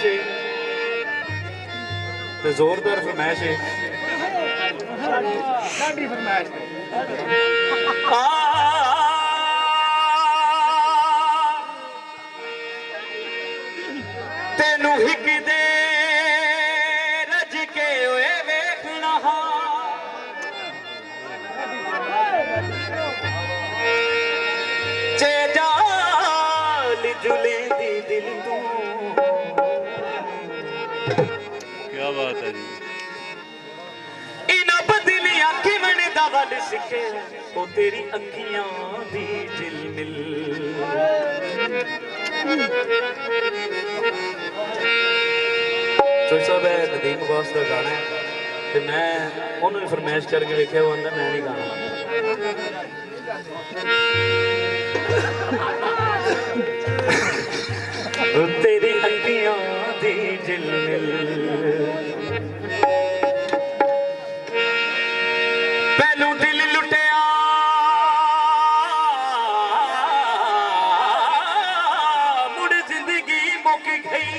है तो जोरदार फरमाइश है। तेनू हिक दे रज के ओए वेखना चे जाल जुले दी दिल तू। क्या बात है जी। इना बदलिया किवन दा वल सिखे ओ तेरी अखियां दी झिलमिल। चोई साहब है नदीम अब्बास का गाना है तो मैं उन्होंने फरमाइश करके वेख्या वो आंदा मैं नहीं गाना। तेरी अखियां दी झिलमिल पहलू दिल लुटिया मुड़ जिंदगी मुक गई।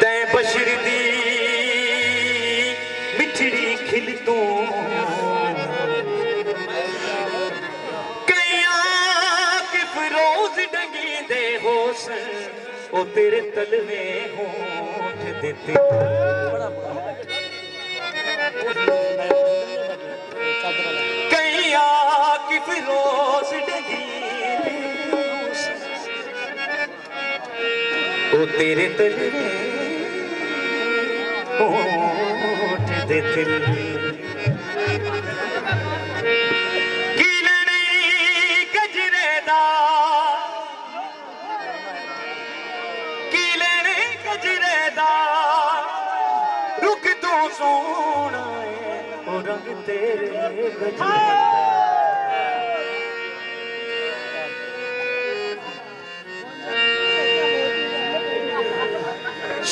तै बशर दी मिठड़ी खिल तू ओ तेरे तलवे होठ देते कैया की फिरोज डगी ओ तेरे तलवे होठ देते। रुक तू सोना है ओ रंग तेरे गजरे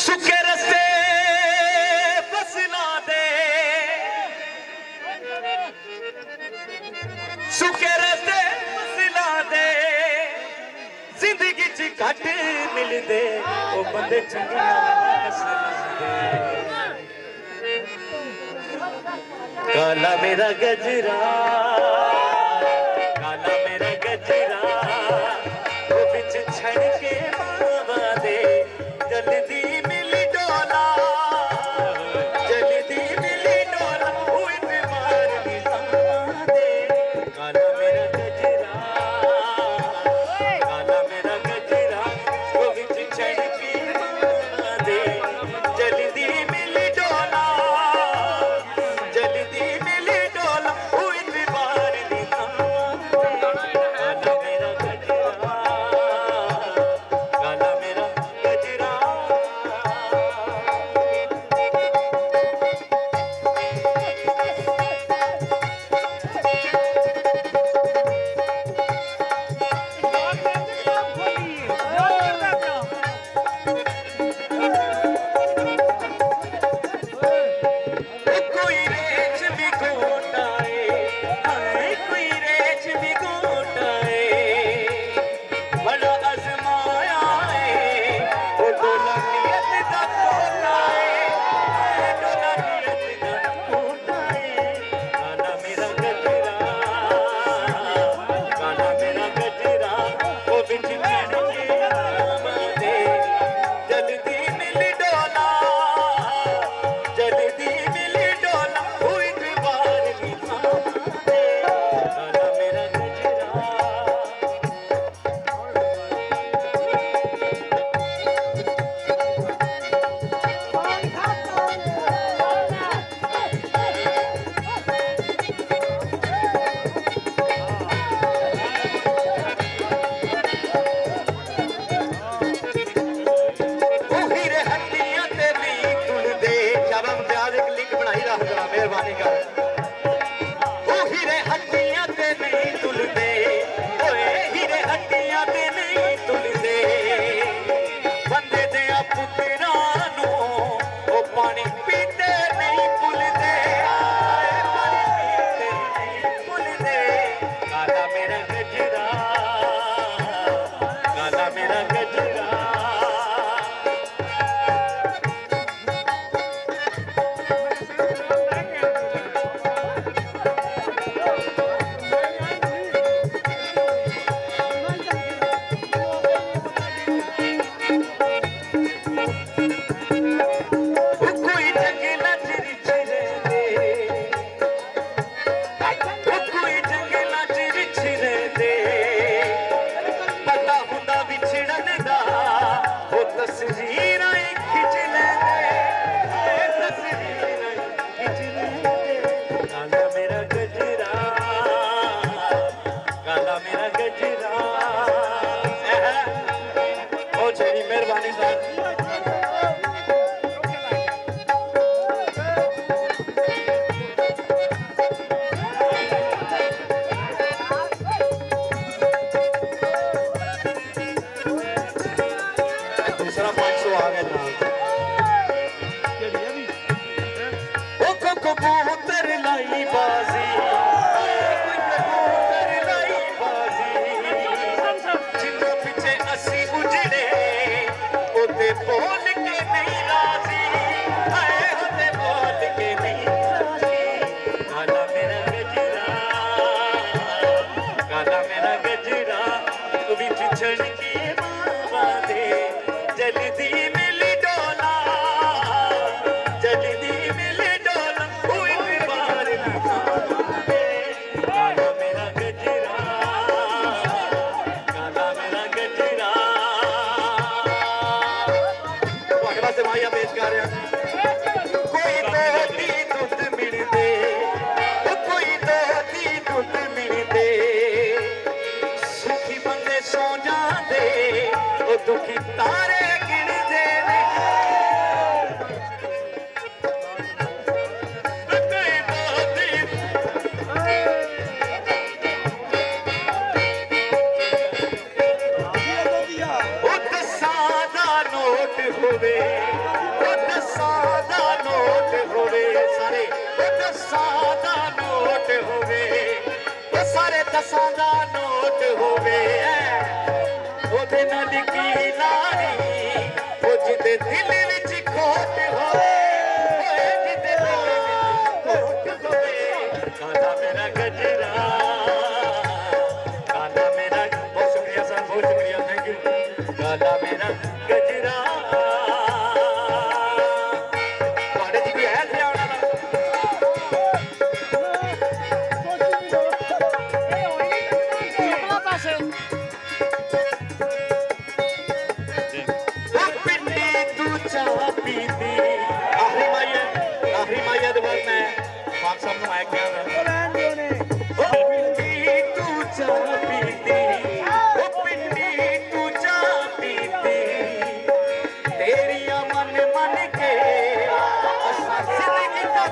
सुखे रस्ते फसला दे सुखे रस्ते फसला दे जिंदगी च घट मिलदे ओ बंदे चंगे काला मेरा गजरा काला मेरा गजरा वो बिच छड़ के बाबा दे जल्दी मिली डोला जल्दी मिली डोला हुई बीमार की दे। काला मेरा गजरा काला मेरा गजरा वो बिच छड़ के बाबा दे जल्दी मिली डोला गया ओ कबूतर लाई बाजी कबूतर लाई बाजी जिन्ना पिछे असी उजड़े ओते बोल के नहीं राजी हाय ओते बोल के नहीं राजी काला मेरा गजरा विच छड़की बाबा दे जल्दी मिली डोला जल्दी मिली डोला कोई बार काला मेरा गजरा ਤੁਹਾਡੇ ਵਾਸਤੇ ਮਾਇਆ ਪੇਸ਼ ਕਰ ਰਿਹਾ ਕੋਈ ਦੋਤੀ ਦੁੱਧ ਮਿਲਦੇ ਕੋਈ ਦੋਤੀ ਦੁੱਧ ਮਿਲਦੇ ਸੁਖੀ ਬੰਦੇ ਸੌ ਜਾਂਦੇ ਉਹ ਦੁਖੀ ਤਾਰੇ ਗਿਣਦੇ ਨੇ ਕੋਈ ਦੋਤੀ ਉਹ ਦਸਾਂ ਦਾ ਨੋਟ ਹੋਵੇ ਉਹ ਦਸਾਂ ਦਾ ਨੋਟ ਹੋਵੇ ਸਾਰੇ ਉਹ ਦਸਾਂ ਦਾ ਨੋਟ ਹੋਵੇ ਉਹ ਸਾਰੇ ਦਸਾਂ ਦਾ ਨੋਟ ਹੋਵੇ ਉਹਦੇ ਨਾਲ ਕੀ ਲਾਣੀ ਉਹ ਜਿਹਦੇ ਦਿਲ ਵਿੱਚ ਖੋਟ ਹੋਵੇ ਓਏ ਜਿਹਦੇ ਦਿਲ ਵਿੱਚ ਖੋਟ ਹੋਵੇ ਕਾਲਾ ਮੇਰਾ ਗਜਰਾ काला मेरा बहुत शुक्रिया सर बहुत शुक्रिया थैंक यू काला मेरा गजरा ਤੁਹਾਡੇ ਜੀ ਵੀ ਹੈ ਹਰਿਆਣਾ ਦਾ ਉਹ ਪਿੰਡੀ ਤੂੰ ਚਾਹ ਪੀਂਦੀ ਆਖਰੀ ਮਾਇਆ ਦੇ ਬਾਅਦ ਮੈਂ ਮਾਨ ਸਾਹਿਬ ਨੂੰ ਆਇਆ ਕਿਹਾ ਉਹ ਪਿੰਡੀ ਤੂੰ ਚਾਹ ਪੀਂਦੀ ਉਹ ਪਿੰਡੀ ਤੂੰ ਚਾਹ ਪੀਂਦੀ ਤੇਰੀਆਂ ਮਨ ਕੇ ਅਸਾਂ ਜ਼ਿੰਦਗੀ ਦਾ